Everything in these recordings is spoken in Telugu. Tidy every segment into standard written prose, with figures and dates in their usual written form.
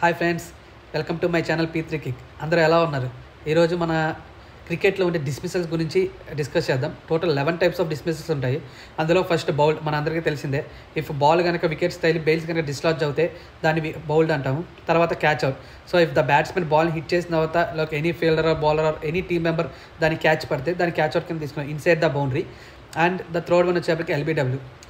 Hi friends, welcome to my channel P3 kick. అందరూ ఎలా ఉన్నారు? ఈరోజు మన క్రికెట్లో ఉండే డిస్మిసల్స్ గురించి డిస్కస్ చేద్దాం. టోటల్ 11 టైప్స్ ఆఫ్ డిస్మిసల్స్ ఉంటాయి. అందులో ఫస్ట్ బౌల్డ్, మన అందరికీ తెలిసిందే. ఇఫ్ బాల్ కనుక వికెట్స్ తగిలి బెయిల్స్ కనుక డిస్లాడ్జ్ అవుతే దాన్ని బౌల్డ్ అంటాము. తర్వాత catch out. So if the batsmen బాల్ని హిట్ చేసిన తర్వాత like any fielder or bowler or any team member దాన్ని క్యాచ్ పడితే దాన్ని క్యాచ్ అవుట్ కింద తీసుకున్నాం inside the boundary. And the third one వచ్చేప్పటికి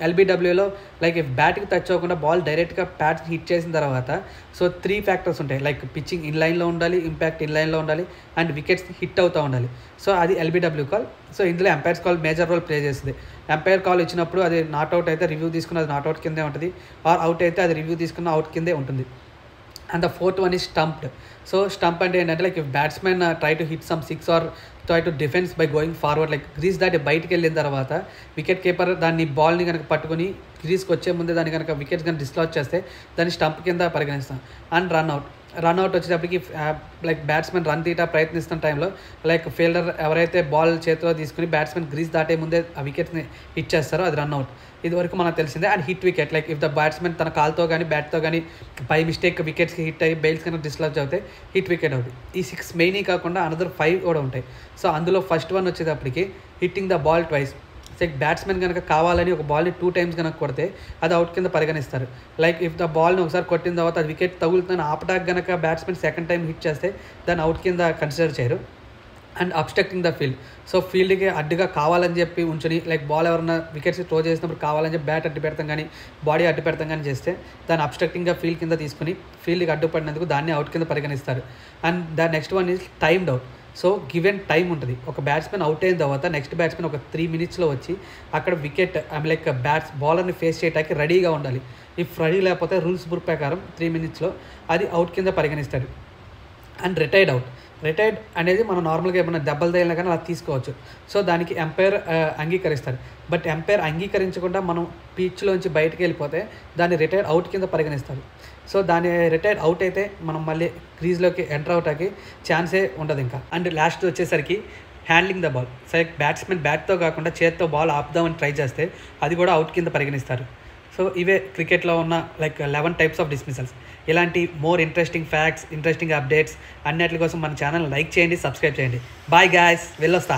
ఎల్బీడబ్ల్యూలో లైక్ ఇఫ్ బ్యాట్కి టచ్ అవ్వకుండా బాల్ డైరెక్ట్గా బ్యాట్స్ హిట్ చేసిన తర్వాత సో 3 ఫ్యాక్టర్స్ ఉంటాయి. లైక్ పిచ్చింగ్ ఇన్ లైన్లో ఉండాలి, ఇంపాక్ట్ ఇన్ లైన్లో ఉండాలి, అండ్ వికెట్స్ హిట్ అవుతూ ఉండాలి. సో అది ఎల్బీడబ్ల్యూ కాల్. సో ఇందులో umpires call major role play చేస్తుంది. ఎంపైర్ కాల్ ఇచ్చినప్పుడు అది నాట్అవుట్ అయితే రివ్యూ తీసుకున్న అది నాట్అవుట్ కిందే ఉంటుంది, ఆర్ అవుట్ అయితే అది రివ్యూ తీసుకున్న అవుట్ కిందే ఉంటుంది. And the fourth one is stumped. So stump అంటే ఏంటంటే like if batsmen try to hit some 6 or try to defence by going forward, like crease దాటి బయటికి వెళ్ళిన తర్వాత వికెట్ కీపర్ దాన్ని బాల్ని కనుక పట్టుకుని గ్రీస్కి వచ్చే ముందే దాన్ని కనుక వికెట్స్ కనుక డిస్లాజ్ చేస్తే దాన్ని స్టంప్ కింద పరిగణిస్తాం. అండ్ రన్అవుట్ వచ్చేటప్పటికి లైక్ బ్యాట్స్మెన్ రన్ తీయటా ప్రయత్నిస్తున్న టైంలో లైక్ ఫీల్డర్ ఎవరైతే బాల్ చేతిలో తీసుకుని బ్యాట్స్మెన్ గ్రీస్ దాటే ముందే ఆ వికెట్స్ని హిట్ చేస్తారో అది రన్అవుట్. ఇది వరకు మనకు తెలిసిందే. And hit wicket, like if the batsmen తన కాల్తో కానీ బ్యాట్తో కానీ బై మిస్టేక్ వికెట్స్కి హిట్ అయ్యి బెయిల్స్ కనుక డిస్లాజ్ అవుతాయి హిట్ వికెట్ అవుతుంది. ఈ 6 మెయిన్ కాకుండా అనదర్ 5 కూడా ఉంటాయి. సో అందులో ఫస్ట్ వన్ వచ్చేటప్పటికి hitting the ball twice. Like batsmen కనుక కావాలని ఒక బాల్ని 2 టైమ్స్ కనుక కొడితే అది అవుట్ కింద పరిగణిస్తారు. లైక్ ఇఫ్ ద బాల్ని ఒకసారి కొట్టిన తర్వాత అది వికెట్ తగులుతుందని ఆపటాక్ కనుక బ్యాట్స్మెన్ సెకండ్ టైం హిట్ చేస్తే దాన్ని అవుట్ కింద కన్సిడర్ చేయరు. And obstructing the field. So ఫీల్డ్కి అడ్డుగా కావాలని చెప్పి ఉంచుని లైక్ బాల్ ఎవరైనా వికెట్స్ త్రో చేసినప్పుడు కావాలని చెప్పి బ్యాట్ అడ్డు పెడతాం కానీ బాడీ అడ్డు పెడతాం కానీ చేస్తే దాన్ని అబ్స్ట్రక్టింగ్గా ఫీల్డ్ కింద తీసుకుని ఫీల్డ్కి అడ్డుపడినందుకు దాన్ని అవుట్ కింద పరిగణిస్తారు. And the next one is timed out. So given time ఉంటుంది. ఒక బ్యాట్స్మెన్ అవుట్ అయిన తర్వాత నెక్స్ట్ బ్యాట్స్మెన్ ఒక 3 మినిట్స్లో వచ్చి అక్కడ వికెట్ లైక్ బౌలర్ని ఫేస్ చేయడానికి రెడీగా ఉండాలి. ఇఫ్ రెడీ లేకపోతే రూల్స్ బుక్ ప్రకారం 3 మినిట్స్లో అది అవుట్ కింద పరిగణిస్తాడు. అండ్ రిటైర్డ్ అనేది మనం నార్మల్గా ఏమైనా దెబ్బలు తగిలినా కానీ అలా తీసుకోవచ్చు. సో దానికి ఎంపైర్ అంగీకరిస్తారు. బట్ ఎంపైర్ అంగీకరించకుండా మనం పిచ్లోంచి బయటకు వెళ్ళిపోతే దాన్ని రిటైర్డ్ అవుట్ కింద పరిగణిస్తారు. సో దాని రిటైర్డ్ అవుట్ అయితే మనం మళ్ళీ క్రీజ్లోకి ఎంటర్ అవుటానికి ఛాన్సే ఉండదు ఇంకా. అండ్ లాస్ట్ వచ్చేసరికి handling the ball. So batsmen బ్యాట్తో కాకుండా చేత్తో బాల్ ఆపుదామని ట్రై చేస్తే అది కూడా అవుట్ కింద పరిగణిస్తారు. సో ఇవే క్రికెట్లో ఉన్న లైక్ 11 టైప్స్ ఆఫ్ డిస్మిసల్స్. ఇలాంటి more interesting facts, interesting updates అన్నిటి కోసం మన ఛానల్ లైక్ చేయండి, సబ్స్క్రైబ్ చేయండి. బాయ్ గాయ్స్, వెళ్ళొస్తా.